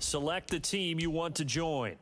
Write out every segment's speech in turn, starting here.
Select the team you want to join.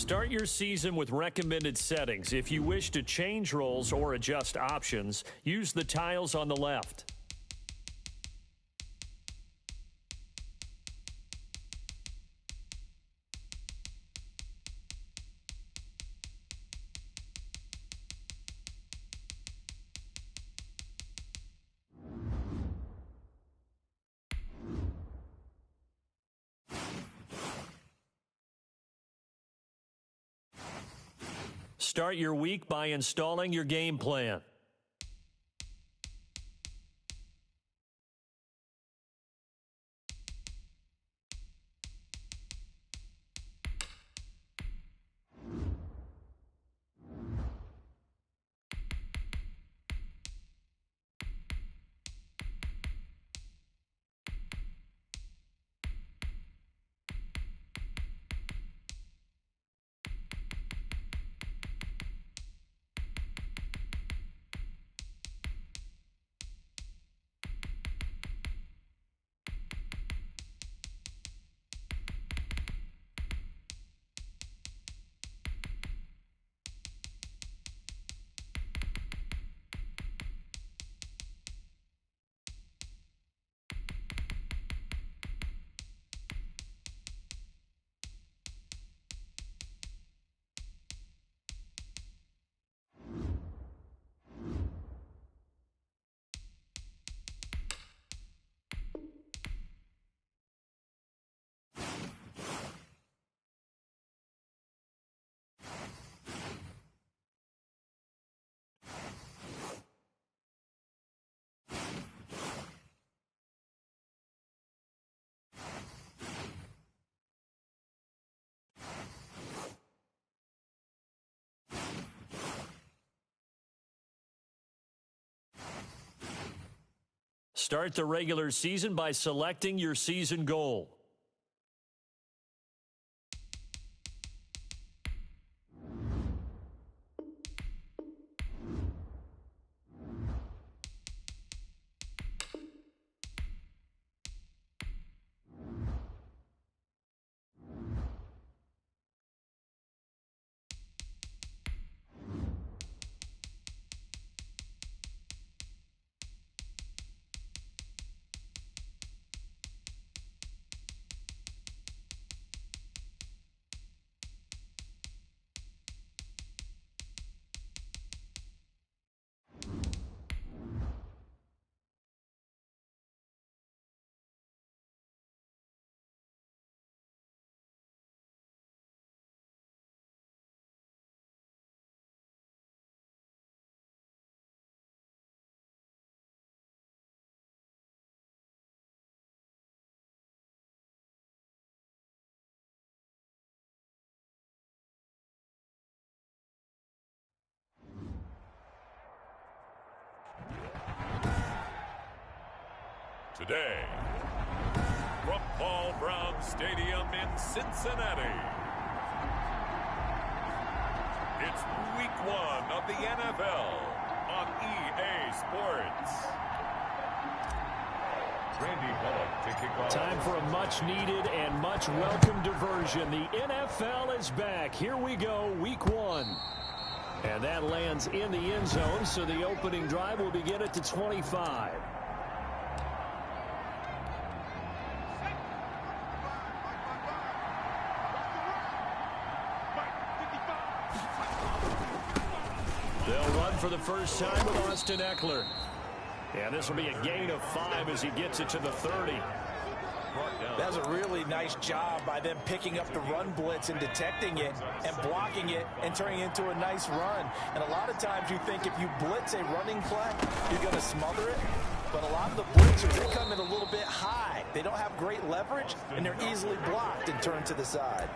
Start your season with recommended settings. If you wish to change roles or adjust options, use the tiles on the left. Start your week by installing your game plan. Start the regular season by selecting your season goal. Today, from Paul Brown Stadium in Cincinnati, it's Week 1 of the NFL on EA Sports. Randy Bullock to kick off. Time for a much-needed and much-welcome diversion. The NFL is back. Here we go, Week 1. And that lands in the end zone, so the opening drive will begin at the 25. They'll run for the first time with Austin Eckler. And this will be a gain of 5 as he gets it to the 30. brought down. That was a really nice job by them picking up the run blitz and detecting it and blocking it and turning it into a nice run. And a lot of times you think if you blitz a running play, you're going to smother it. But a lot of the blitzers, they come in a little bit high. They don't have great leverage, and they're easily blocked and turned to the side.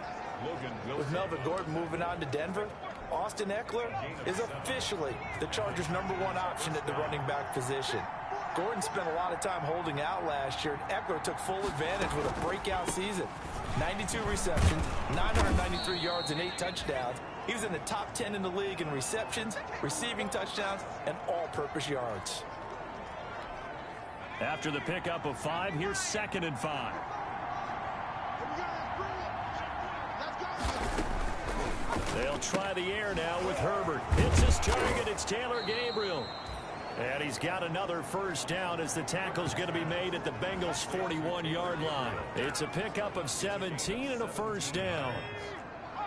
With Melvin Gordon moving on to Denver, Austin Ekeler is officially the Chargers' #1 option at the running back position. Gordon spent a lot of time holding out last year, and Ekeler took full advantage with a breakout season. 92 receptions, 993 yards, and 8 touchdowns. He was in the top 10 in the league in receptions, receiving touchdowns, and all-purpose yards. After the pickup of 5, here's 2nd and 5. They'll try the air now with Herbert. Hits his target. It's Taylor Gabriel. And he's got another first down as the tackle's going to be made at the Bengals' 41-yard line. It's a pickup of 17 and a first down.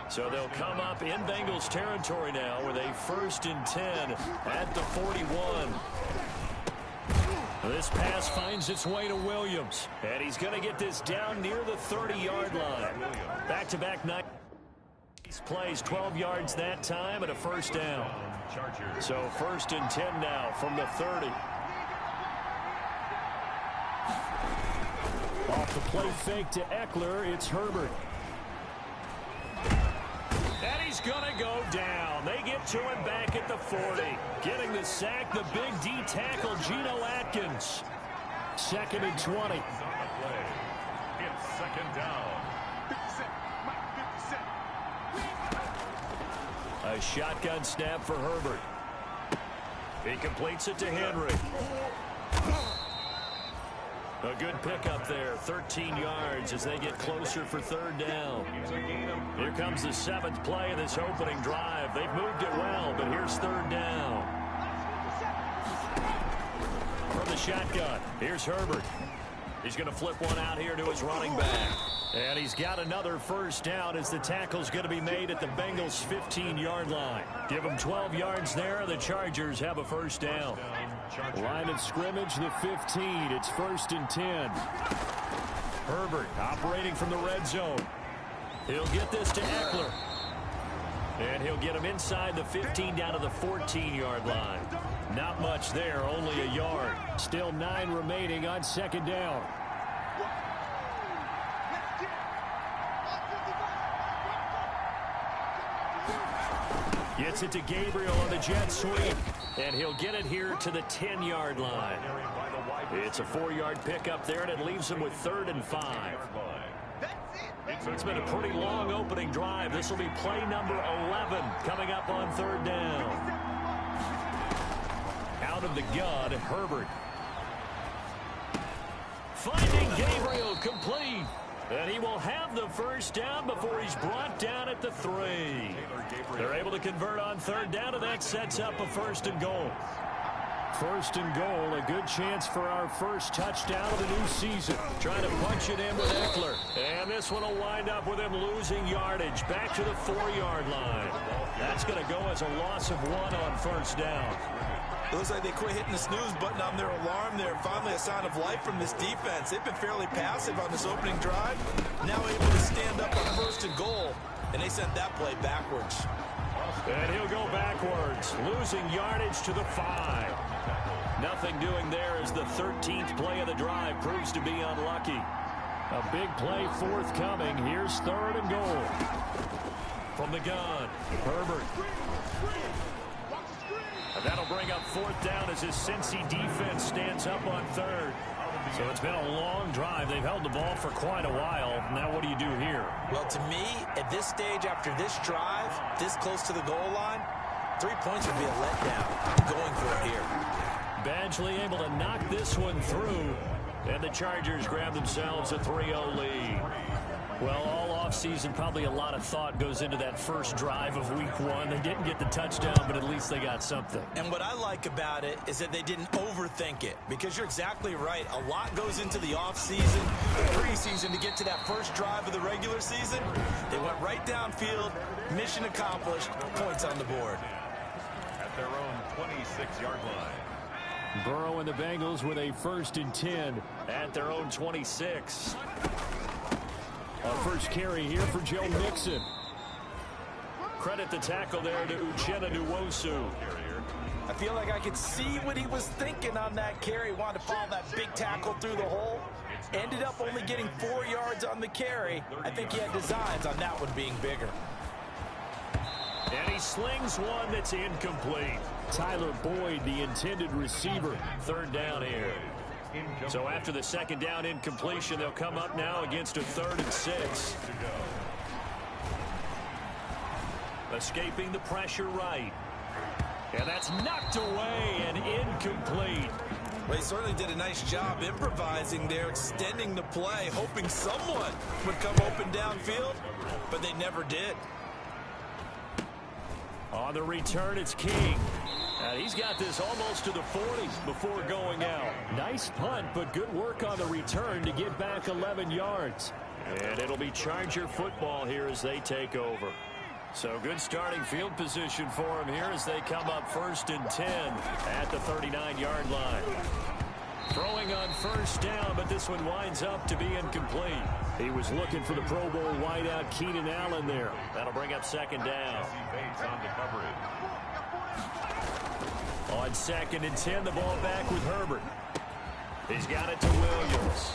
So they'll come up in Bengals territory now with a 1st and 10 at the 41. This pass finds its way to Williams. And he's going to get this down near the 30-yard line. Back-to-back night. Plays 12 yards that time and a first down. So 1st and 10 now from the 30. Off the play fake to Ekeler, it's Herbert. And he's going to go down. They get to him back at the 40. Getting the sack, the big D tackle, Geno Atkins. 2nd and 20. It's 2nd down. A shotgun snap for Herbert. He completes it to Henry. A good pickup there, 13 yards as they get closer for 3rd down. Here comes the 7th play of this opening drive. They've moved it well, but here's 3rd down. From the shotgun, here's Herbert. He's going to flip one out here to his running back. And he's got another first down as the tackle's going to be made at the Bengals' 15-yard line. Give them 12 yards there. The Chargers have a first down. Line of scrimmage, the 15. It's 1st and 10. Herbert operating from the red zone. He'll get this to Ekeler. And he'll get him inside the 15 down to the 14-yard line. Not much there, only a yard. Still 9 remaining on 2nd down. Gets it to Gabriel on the jet sweep. And he'll get it here to the 10-yard line. It's a 4-yard pickup there, and it leaves him with 3rd and 5. It's been a pretty long opening drive. This will be play number 11 coming up on 3rd down. Out of the gun, Herbert. Finding Gabriel complete. And he will have the first down before he's brought down at the 3. They're able to convert on 3rd down, and that sets up a 1st and goal. 1st and goal, a good chance for our first touchdown of the new season. Trying to punch it in with Ekeler. And this one will wind up with him losing yardage. Back to the 4-yard line. That's going to go as a loss of 1 on 1st down. It looks like they quit hitting the snooze button on their alarm there. Finally a sign of life from this defense. They've been fairly passive on this opening drive. Now able to stand up on 1st and goal. And they sent that play backwards. And he'll go backwards. Losing yardage to the 5. Nothing doing there as the 13th play of the drive proves to be unlucky. A big play forthcoming. Here's 3rd and goal. From the gun, Herbert. And that'll bring up 4th down as his Cincy defense stands up on 3rd. So it's been a long drive. They've held the ball for quite a while. Now what do you do here? Well, to me, at this stage after this drive, this close to the goal line, 3 points would be a letdown. I'm going for it here. Badgley able to knock this one through. And the Chargers grab themselves a 3-0 lead. Well, all offseason, probably a lot of thought goes into that first drive of week 1. They didn't get the touchdown, but at least they got something. And what I like about it is that they didn't overthink it, because you're exactly right. A lot goes into the offseason, the preseason to get to that first drive of the regular season. They went right downfield, mission accomplished, points on the board. At their own 26-yard line. Burrow and the Bengals with a 1st and 10 at their own 26. Our first carry here for Joe Mixon. Credit the tackle there to Uchenna Nwosu. I feel like I could see what he was thinking on that carry. Wanted to follow that big tackle through the hole. Ended up only getting 4 yards on the carry. I think he had designs on that one being bigger. And he slings one that's incomplete. Tyler Boyd, the intended receiver. Third down here. So after the second down incompletion, they'll come up now against a 3rd and 6. Escaping the pressure right. And that's knocked away and incomplete. Well, he certainly did a nice job improvising there, extending the play, hoping someone would come open downfield, but they never did. On the return, it's King. And he's got this almost to the 40s before going out. Nice punt, but good work on the return to get back 11 yards. And it'll be Charger football here as they take over. So good starting field position for him here as they come up 1st and 10 at the 39-yard line. Throwing on 1st down, but this one winds up to be incomplete. He was looking for the Pro Bowl wideout Keenan Allen there. That'll bring up 2nd down. On 2nd and 10, the ball back with Herbert. He's got it to Williams.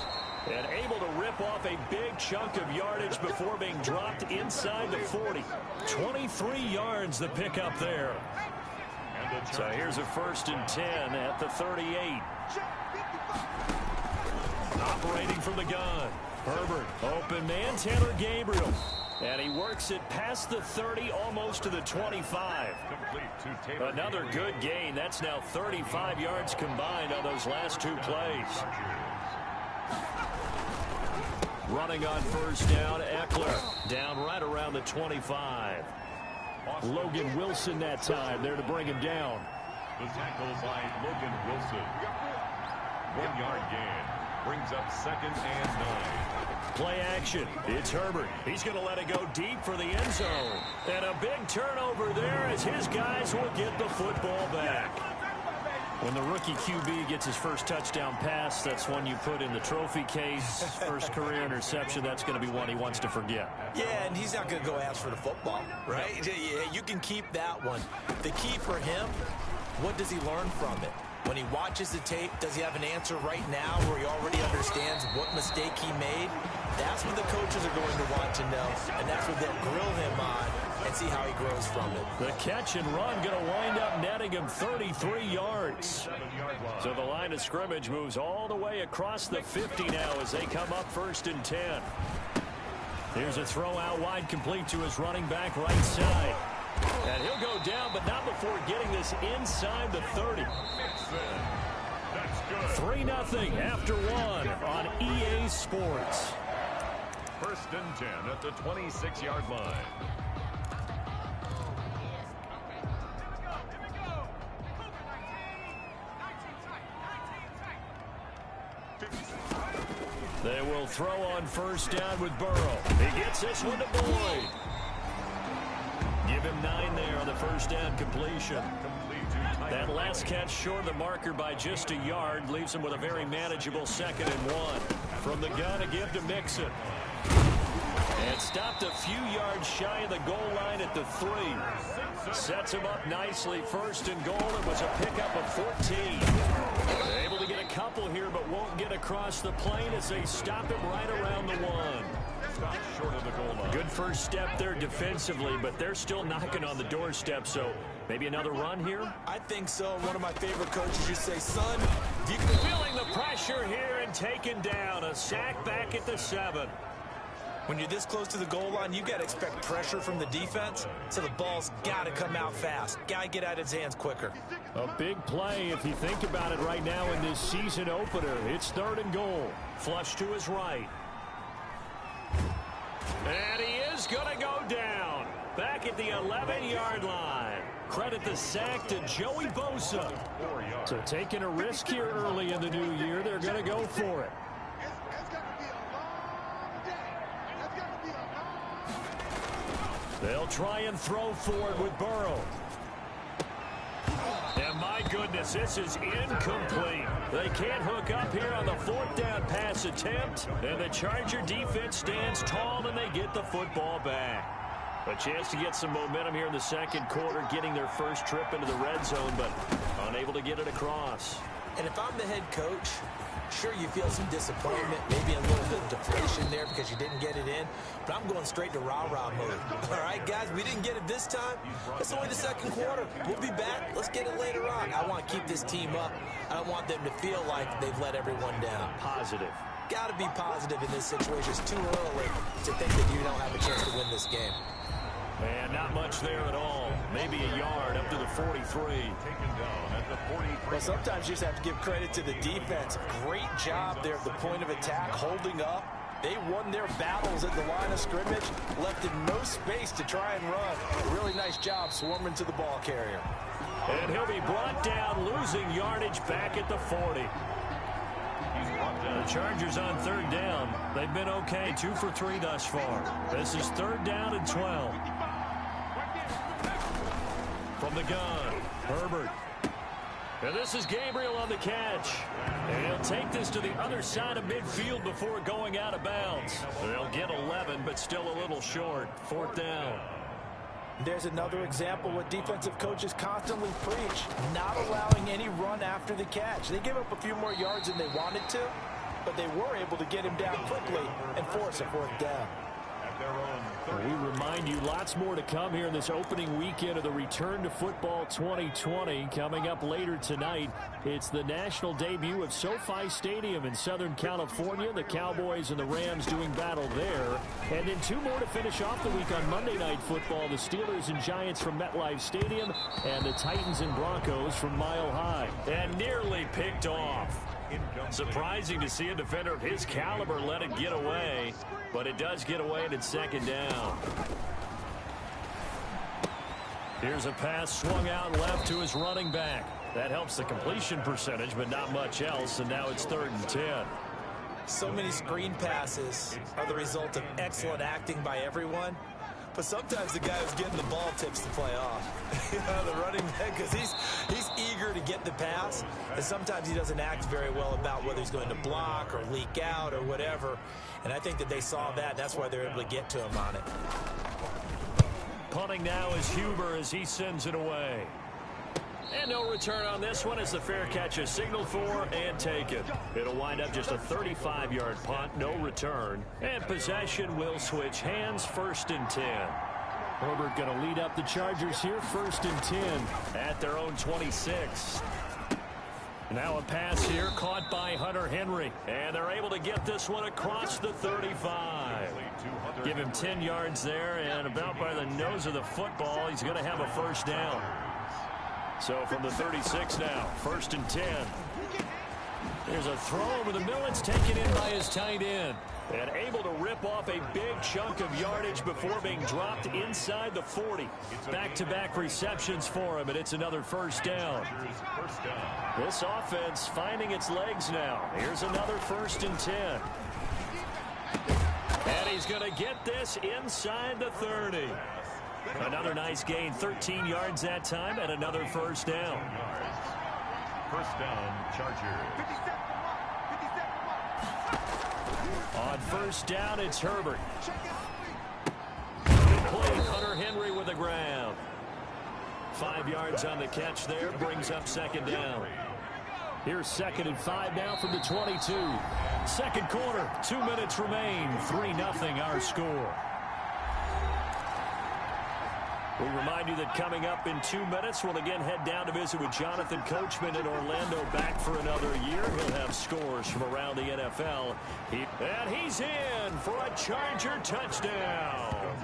And able to rip off a big chunk of yardage before being dropped inside the 40. 23 yards the pickup there. So here's a 1st and 10 at the 38. Operating from the gun. Herbert, open man, Taylor Gabriel. And he works it past the 30, almost to the 25. Another good gain. That's now 35 yards combined on those last 2 plays. Running on 1st down, Eckler down right around the 25. Logan Wilson that time there to bring him down. The tackle by Logan Wilson. 1 yard gain. Brings up 2nd and 9. Play action. It's Herbert. He's going to let it go deep for the end zone. And a big turnover there as his guys will get the football back. When the rookie QB gets his first touchdown pass, that's one you put in the trophy case. First career interception, that's going to be one he wants to forget. Yeah, and he's not going to go ask for the football, right? Yeah, you can keep that one. The key for him, what does he learn from it? When he watches the tape, does he have an answer right now where he already understands what mistake he made? That's what the coaches are going to want to know, and that's what they'll grill him on and see how he grows from it. The catch and run going to wind up netting him 33 yards. So the line of scrimmage moves all the way across the 50 now as they come up 1st and 10. Here's a throw out wide complete to his running back right side. And he'll go down, but not before getting this inside the 30. 3-0 after 1 on EA Sports. 1st and 10 at the 26-yard line. They will throw on 1st down with Burrow. He gets this one to Boyd. Give him 9 there on the 1st down completion. That last catch short of the marker by just a yard leaves him with a very manageable 2nd and 1. From the gun to give to Mixon. And stopped a few yards shy of the goal line at the 3. Sets him up nicely. 1st and goal. It was a pickup of 14. Able to get a couple here, but won't get across the plane as they stop him right around the 1. Short of the goal line. Good first step there defensively, but they're still knocking on the doorstep, so maybe another run here? I think so. One of my favorite coaches used to say, son, if you can... Feeling the pressure here and taken down. A sack back at the 7. When you're this close to the goal line, you got to expect pressure from the defense, so the ball's got to come out fast. Got to get out of his hands quicker. A big play if you think about it right now in this season opener. It's 3rd and goal. Flush to his right. And he is going to go down. Back at the 11-yard line. Credit the sack to Joey Bosa. So taking a risk here early in the new year, they're going to go for it. They'll try and throw for it with Burrow. And my goodness. goodness, this is incomplete. They can't hook up here on the 4th down pass attempt, and the Charger defense stands tall, and they get the football back. A chance to get some momentum here in the second quarter, getting their first trip into the red zone, but unable to get it across. And if I'm the head coach, sure, you feel some disappointment, maybe a little bit of deflation there because you didn't get it in, but I'm going straight to rah-rah mode. All right, guys, we didn't get it this time. It's only the second quarter. We'll be back. Let's get it later on. I want to keep this team up. I don't want them to feel like they've let everyone down. Positive. Got to be positive in this situation. It's too early to think that you don't have a chance to win this game. And not much there at all. Maybe a yard up to the 43. Taken down at the 43. Well, sometimes you just have to give credit to the defense. Great job there at the point of attack, holding up. They won their battles at the line of scrimmage, left in no space to try and run. A really nice job swarming to the ball carrier. And he'll be brought down, losing yardage back at the 40. The Chargers on 3rd down. They've been okay, 2 for 3 thus far. This is 3rd down and 12. From the gun, Herbert. And this is Gabriel on the catch. And he'll take this to the other side of midfield before going out of bounds. They'll get 11, but still a little short. 4th down. There's another example what defensive coaches constantly preach, not allowing any run after the catch. They gave up a few more yards than they wanted to, but they were able to get him down quickly and force a 4th down. We remind you lots more to come here in this opening weekend of the Return to Football 2020. Coming up later tonight, it's the national debut of SoFi Stadium in Southern California. The Cowboys and the Rams doing battle there. And then 2 more to finish off the week on Monday Night Football. The Steelers and Giants from MetLife Stadium and the Titans and Broncos from Mile High. And nearly picked off. Surprising to see a defender of his caliber let it get away, but it does get away and it's 2nd down. Here's a pass swung out left to his running back. That helps the completion percentage, but not much else, and now it's 3rd and 10. So many screen passes are the result of excellent acting by everyone. But sometimes the guy who's getting the ball tips the play off. The running back, because he's eager to get the pass, and sometimes he doesn't act very well about whether he's going to block or leak out or whatever. And I think that they saw that. That's why they're able to get to him on it. Punting now is Huber as he sends it away. And no return on this one as the fair catch is signaled for and taken. It'll wind up just a 35-yard punt, no return. And possession will switch hands, 1st and 10. Herbert going to lead up the Chargers here, 1st and 10 at their own 26. Now a pass here caught by Hunter Henry. And they're able to get this one across the 35. Give him 10 yards there, and about by the nose of the football, he's going to have a 1st down. So from the 36 now, 1st and 10. There's a throw over the middle. It's taken in by his tight end. And able to rip off a big chunk of yardage before being dropped inside the 40. Back-to-back receptions for him, and it's another 1st down. This offense finding its legs now. Here's another 1st and 10. And he's going to get this inside the 30. Another nice gain, 13 yards that time, and another 1st down. 1st down, Chargers. On 1st down, it's Herbert. Played Hunter Henry with the ground. 5 yards on the catch there, brings up 2nd down. Here's 2nd and 5 now from the 22. 2nd quarter, 2 minutes remain, 3-0 our score. We remind you that coming up in 2 minutes, we'll again head down to visit with Jonathan Coachman in Orlando, back for another year. He'll have scores from around the NFL. And he's in for a Charger touchdown.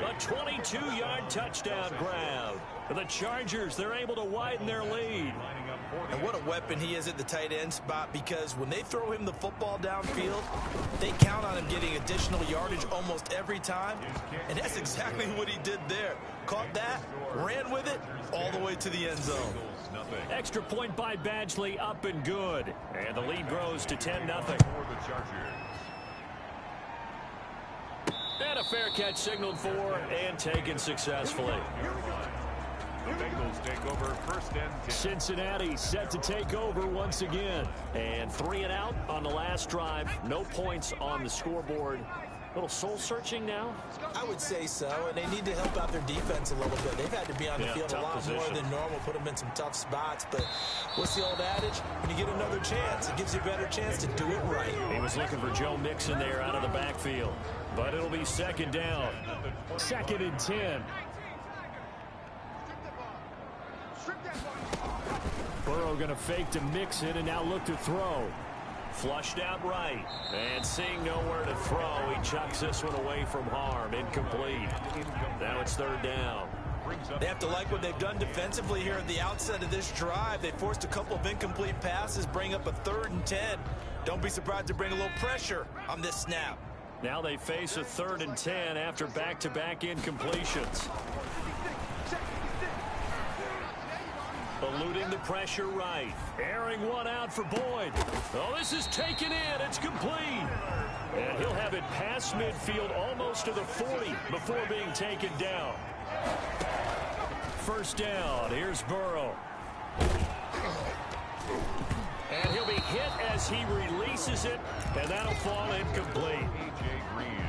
A 22-yard touchdown grab. The Chargers, they're able to widen their lead. And what a weapon he is at the tight end spot, because when they throw him the football downfield, they count on him getting additional yardage almost every time. And that's exactly what he did there. Caught that, ran with it, all the way to the end zone. Extra point by Badgley, up and good. And the lead grows to 10-0. And a fair catch signaled for and taken successfully. The Bengals take take over 1st and 10. Cincinnati set to take over once again. And 3 and out on the last drive. No points on the scoreboard. A little soul-searching now? I would say so, and they need to help out their defense a little bit. They've had to be on the field a lot more than normal, put them in some tough spots. But what's the old adage? When you get another chance, it gives you a better chance to do it right. He was looking for Joe Mixon there out of the backfield. But it'll be 2nd down. 2nd and 10. Burrow going to fake to Mixon and now look to throw. Flushed out right. And seeing nowhere to throw, he chucks this one away from harm. Incomplete. Now it's 3rd down. They have to like what they've done defensively here at the outset of this drive. They forced a couple of incomplete passes, bring up a 3rd and 10. Don't be surprised to bring a little pressure on this snap. Now they face a 3rd and 10 after back-to-back incompletions. Eluding the pressure right. Airing one out for Boyd. Oh, this is taken in. It's complete. And he'll have it past midfield almost to the 40 before being taken down. 1st down. Here's Burrow. And he'll be hit as he releases it, and that'll fall incomplete.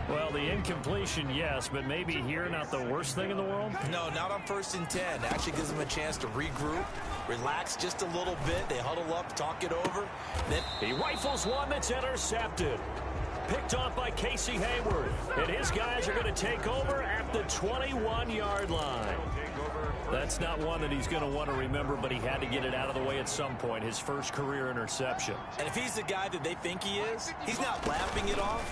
Well, the incompletion, yes, but maybe here not the worst thing in the world? No, not on 1st and 10. Actually gives them a chance to regroup, relax just a little bit. They huddle up, talk it over. Then he rifles one that's intercepted. Picked off by Casey Hayward. And his guys are going to take over at the 21-yard line. That's not one that he's going to want to remember, but he had to get it out of the way at some point, his first career interception. And if he's the guy that they think he is, he's not laughing it off,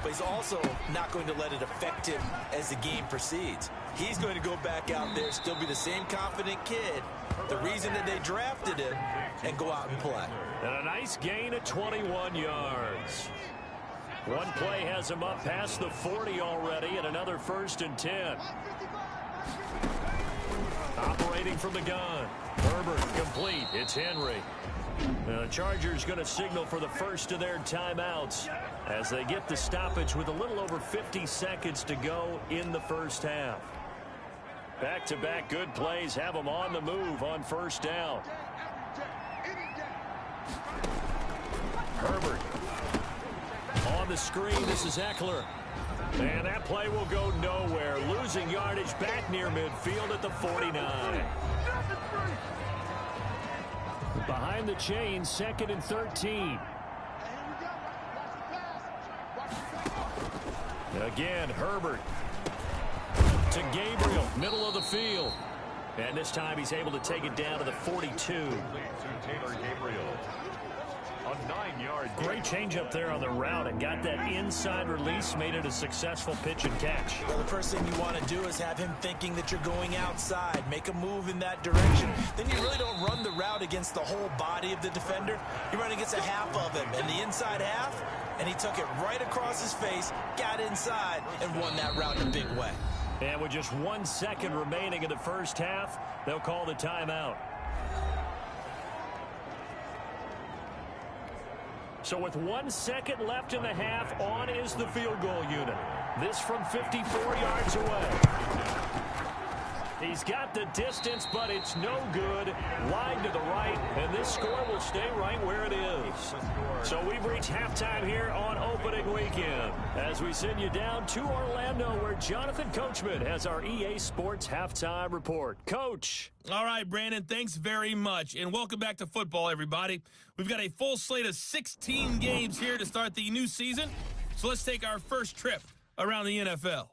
but he's also not going to let it affect him as the game proceeds. He's going to go back out there, still be the same confident kid, the reason that they drafted him, and go out and play. And a nice gain of 21 yards. One play has him up past the 40 already, and another 1st and 10. Operating from the gun. Herbert complete. It's Henry. The Chargers going to signal for the first of their timeouts as they get the stoppage with a little over 50 seconds to go in the 1st half. Back-to-back good plays have them on the move on 1st down. Herbert. On the screen, this is Eckler. And that play will go nowhere. Losing yardage back near midfield at the 49. Behind the chain, 2nd and 13. Again, Herbert. To Gabriel, middle of the field. And this time he's able to take it down to the 42. Taylor Gabriel. A 9-yard great change up there on the route and got that inside release, made it a successful pitch and catch. Well, the first thing you want to do is have him thinking that you're going outside, make a move in that direction. Then you really don't run the route against the whole body of the defender. You run against a half of him, and the inside half, and he took it right across his face, got inside, and won that route in a big way. And with just 1 second remaining in the 1st half, they'll call the timeout. So with 1 second left in the half, on is the field goal unit. This from 54 yards away. He's got the distance, but it's no good. Wide to the right, and this score will stay right where it is. So we've reached halftime here on opening weekend as we send you down to Orlando, where Jonathan Coachman has our EA Sports halftime report. Coach. All right, Brandon, thanks very much, and welcome back to football, everybody. We've got a full slate of 16 games here to start the new season, so let's take our first trip around the NFL.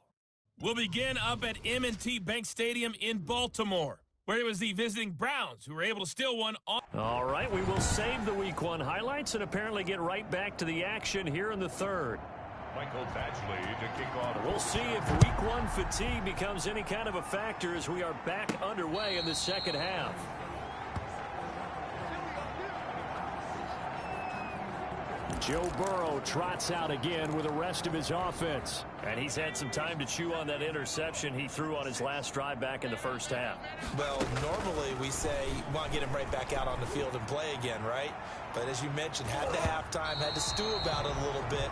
We'll begin up at M&T Bank Stadium in Baltimore, where it was the visiting Browns who were able to steal one. All right, we will save the Week 1 highlights and apparently get right back to the action here in the 3rd. Michael Badgley to kick off. We'll see if Week 1 fatigue becomes any kind of a factor as we are back underway in the 2nd half. Joe Burrow trots out again with the rest of his offense. And he's had some time to chew on that interception he threw on his last drive back in the 1st half. Well, normally we say you want to get him right back out on the field and play again, right? But as you mentioned, had the halftime, had to stew about it a little bit.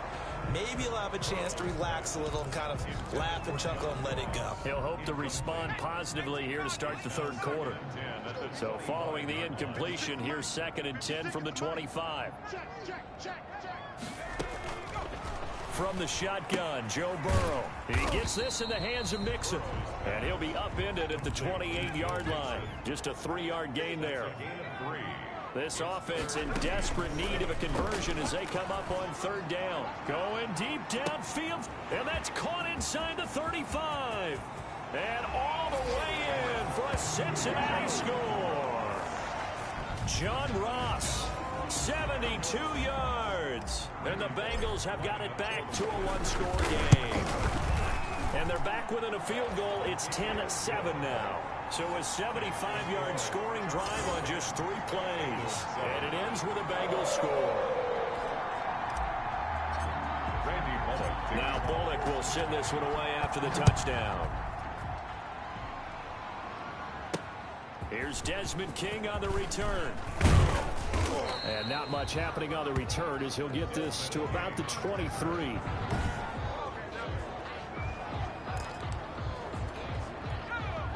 Maybe he'll have a chance to relax a little and kind of laugh and chuckle and let it go. He'll hope to respond positively here to start the 3rd quarter. So following the incompletion, here's 2nd and 10 from the 25. From the shotgun, Joe Burrow. He gets this in the hands of Mixon. And he'll be upended at the 28-yard line. Just a 3-yard gain there. This offense in desperate need of a conversion as they come up on 3rd down. Going deep downfield, and that's caught inside the 35. And all the way in for a Cincinnati score. John Ross, 72 yards. And the Bengals have got it back to a 1-score game. And they're back within a field goal. It's 10-7 now. So a 75-yard scoring drive on just 3 plays. And it ends with a Bengals score. Now Bullock will send this one away after the touchdown. Here's Desmond King on the return. And not much happening on the return as he'll get this to about the 23.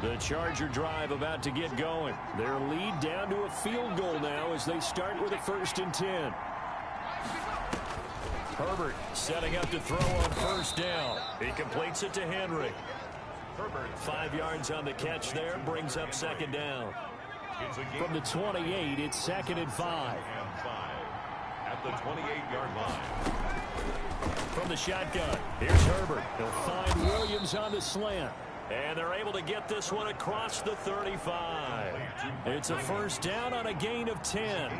The Charger drive about to get going. Their lead down to a field goal now as they start with a 1st and 10. Herbert setting up to throw on 1st down. He completes it to Henry. Herbert 5 yards on the catch there, brings up 2nd down. From the 28, it's 2nd and 5. At the 28-yard line. From the shotgun, here's Herbert. He'll find Williams on the slant. And they're able to get this one across the 35. It's a 1st down on a gain of 10.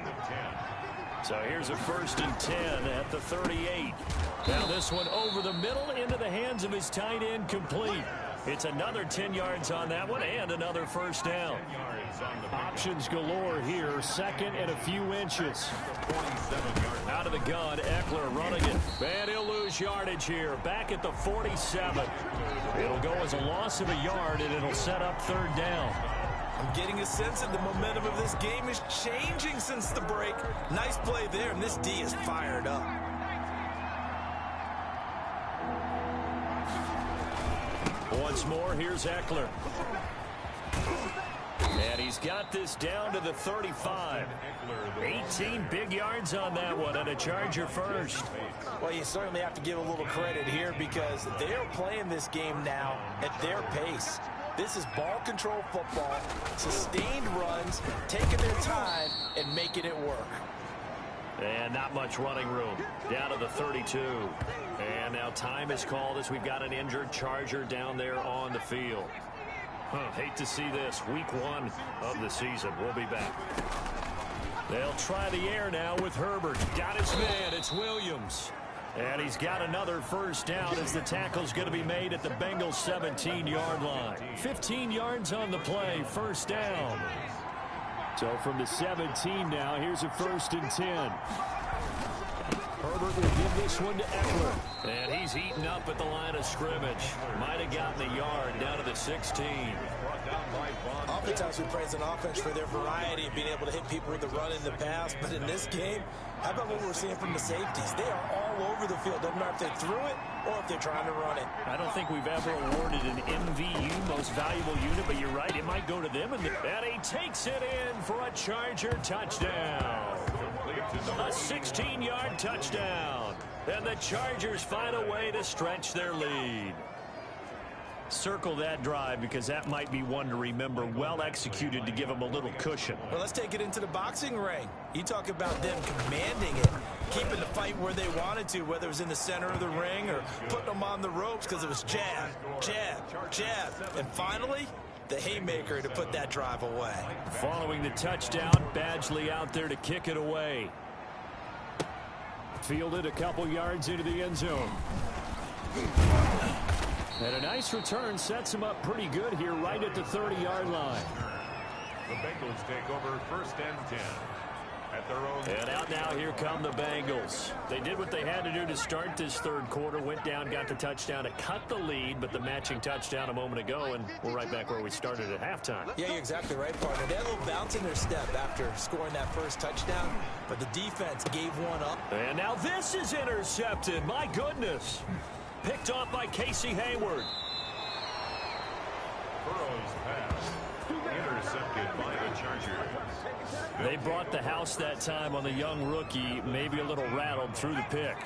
So here's a 1st and 10 at the 38. Now this one over the middle into the hands of his tight end, complete. It's another 10 yards on that one and another 1st down. Options galore here. 2nd and a few inches. Out of the gun, Eckler running it. And he'll lose yardage here. Back at the 47. It'll go as a loss of a yard, and it'll set up 3rd down. I'm getting a sense that the momentum of this game is changing since the break. Nice play there, and this D is fired up. Once more, here's Eckler. And he's got this down to the 35. 18 big yards on that one, and a Charger first. Well, you certainly have to give a little credit here because they're playing this game now at their pace. This is ball control football, sustained runs, taking their time and making it work. And not much running room. Down to the 32. And now time is called as we've got an injured Charger down there on the field. Hate to see this. Week 1 of the season. We'll be back. They'll try the air now with Herbert. Got his man. It's Williams. And he's got another 1st down as the tackle's going to be made at the Bengals 17-yard line. 15 yards on the play. 1st down. So from the 17 now, here's a 1st and 10. Herbert will give this one to Eckler. And he's eaten up at the line of scrimmage. Might have gotten a yard down to the 16. Oftentimes we praise an offense for their variety of being able to hit people with the run in the pass. But in this game, how about what we're seeing from the safeties? They are all over the field. Doesn't matter if they threw it or if they're trying to run it. I don't think we've ever awarded an MVU, most valuable unit, but you're right, it might go to them. And he takes it in for a Charger touchdown. A 16-yard touchdown. And the Chargers find a way to stretch their lead. Circle that drive because that might be one to remember. Well executed to give them a little cushion. Well, let's take it into the boxing ring. You talk about them commanding it, keeping the fight where they wanted to, whether it was in the center of the ring or putting them on the ropes because it was jab, jab, jab. And finally, the haymaker to put that drive away. Following the touchdown, Badgley out there to kick it away. Fielded a couple yards into the end zone. And a nice return sets him up pretty good here right at the 30-yard line. The Bengals take over 1st and 10. At their own. And out now, here come the Bengals. They did what they had to do to start this 3rd quarter. Went down, got the touchdown to cut the lead, but the matching touchdown a moment ago, and we're right back where we started at halftime. Yeah, you're exactly right, partner. They had a little bounce in their step after scoring that 1st touchdown, but the defense gave one up. And now this is intercepted. My goodness. Picked off by Casey Hayward. Burrow's pass intercepted by the Chargers. They brought the house that time on the young rookie, maybe a little rattled through the pick.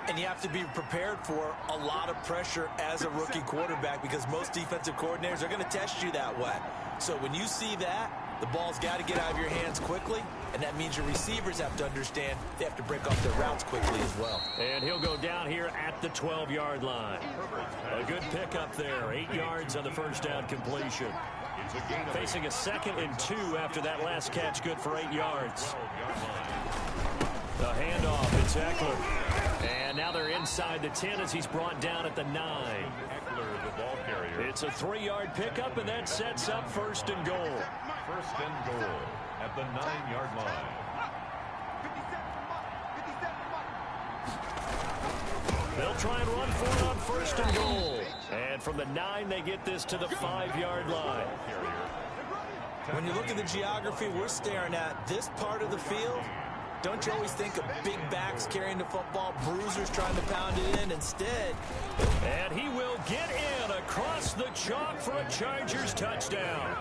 And you have to be prepared for a lot of pressure as a rookie quarterback because most defensive coordinators are going to test you that way. So when you see that, the ball's got to get out of your hands quickly, and that means your receivers have to understand they have to break off their routes quickly as well. And he'll go down here at the 12-yard line. A good pickup there, 8 yards on the first down completion. Facing a 2nd and 2 after that last catch, good for 8 yards. The handoff, it's Eckler. And now they're inside the 10 as he's brought down at the 9. Eckler, the ball carrier. It's a 3-yard pickup, and that sets up 1st and goal. 1st and goal at the 9-yard line. They'll try and run for it on 1st and goal. And from the 9, they get this to the 5-yard line. When you look at the geography we're staring at, this part of the field, don't you always think of big backs carrying the football, bruisers trying to pound it in? Instead, and he will get in across the chalk for a Chargers touchdown.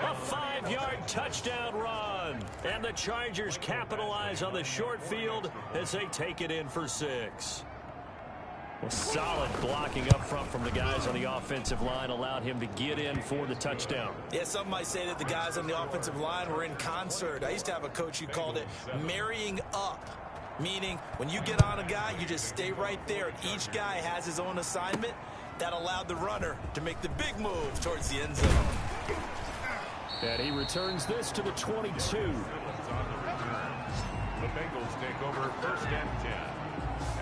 A 5-yard touchdown run. And the Chargers capitalize on the short field as they take it in for 6. Well, solid blocking up front from the guys on the offensive line allowed him to get in for the touchdown. Yeah, some might say that the guys on the offensive line were in concert. I used to have a coach who called it marrying up, meaning when you get on a guy, you just stay right there. Each guy has his own assignment. That allowed the runner to make the big move towards the end zone. And he returns this to the 22. The Bengals take over 1st and 10.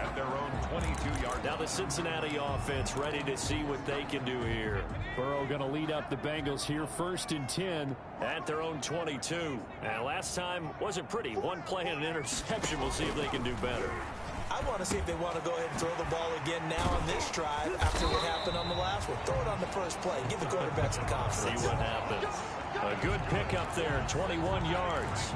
At their own 22-yard. Now the Cincinnati offense ready to see what they can do here. Burrow going to lead up the Bengals here 1st and 10 at their own 22. And last time wasn't pretty. One play and an interception. We'll see if they can do better. I want to see if they want to go ahead and throw the ball again now on this drive after what happened on the last one. Throw it on the first play. Give the quarterback some confidence. See what happens. A good pickup there, 21 yards.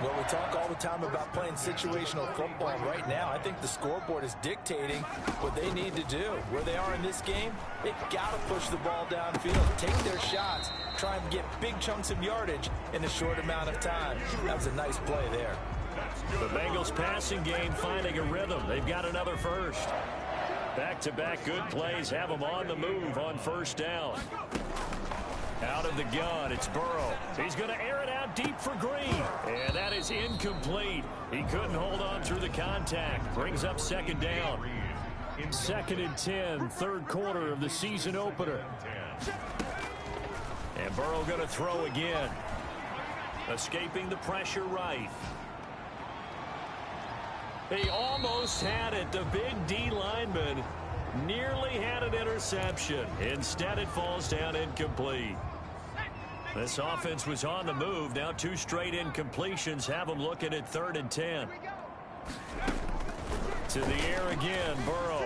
Well, we talk all the time about playing situational football. Right now, I think the scoreboard is dictating what they need to do. Where they are in this game, they've got to push the ball downfield, take their shots, try and get big chunks of yardage in a short amount of time. That was a nice play there. The Bengals passing game finding a rhythm. They've got another first. Back-to-back good plays have them on the move on 1st down. Out of the gun, it's Burrow. He's going to air it out deep for Green. And that is incomplete. He couldn't hold on through the contact. Brings up 2nd down. 2nd and 10, 3rd quarter of the season opener. And Burrow going to throw again. Escaping the pressure right. He almost had it. The big D lineman nearly had an interception. Instead, it falls down incomplete. This offense was on the move. Now 2 straight incompletions have them looking at 3rd and 10. To the air again, Burrow.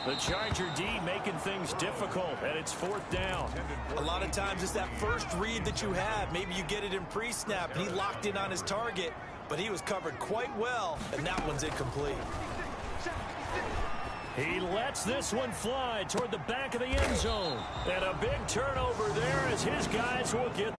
The Charger D making things difficult, and it's 4th down. A lot of times it's that first read that you have. Maybe you get it in pre-snap, and he locked in on his target, but he was covered quite well, and that one's incomplete. He lets this one fly toward the back of the end zone. And a big turnover there as his guys will get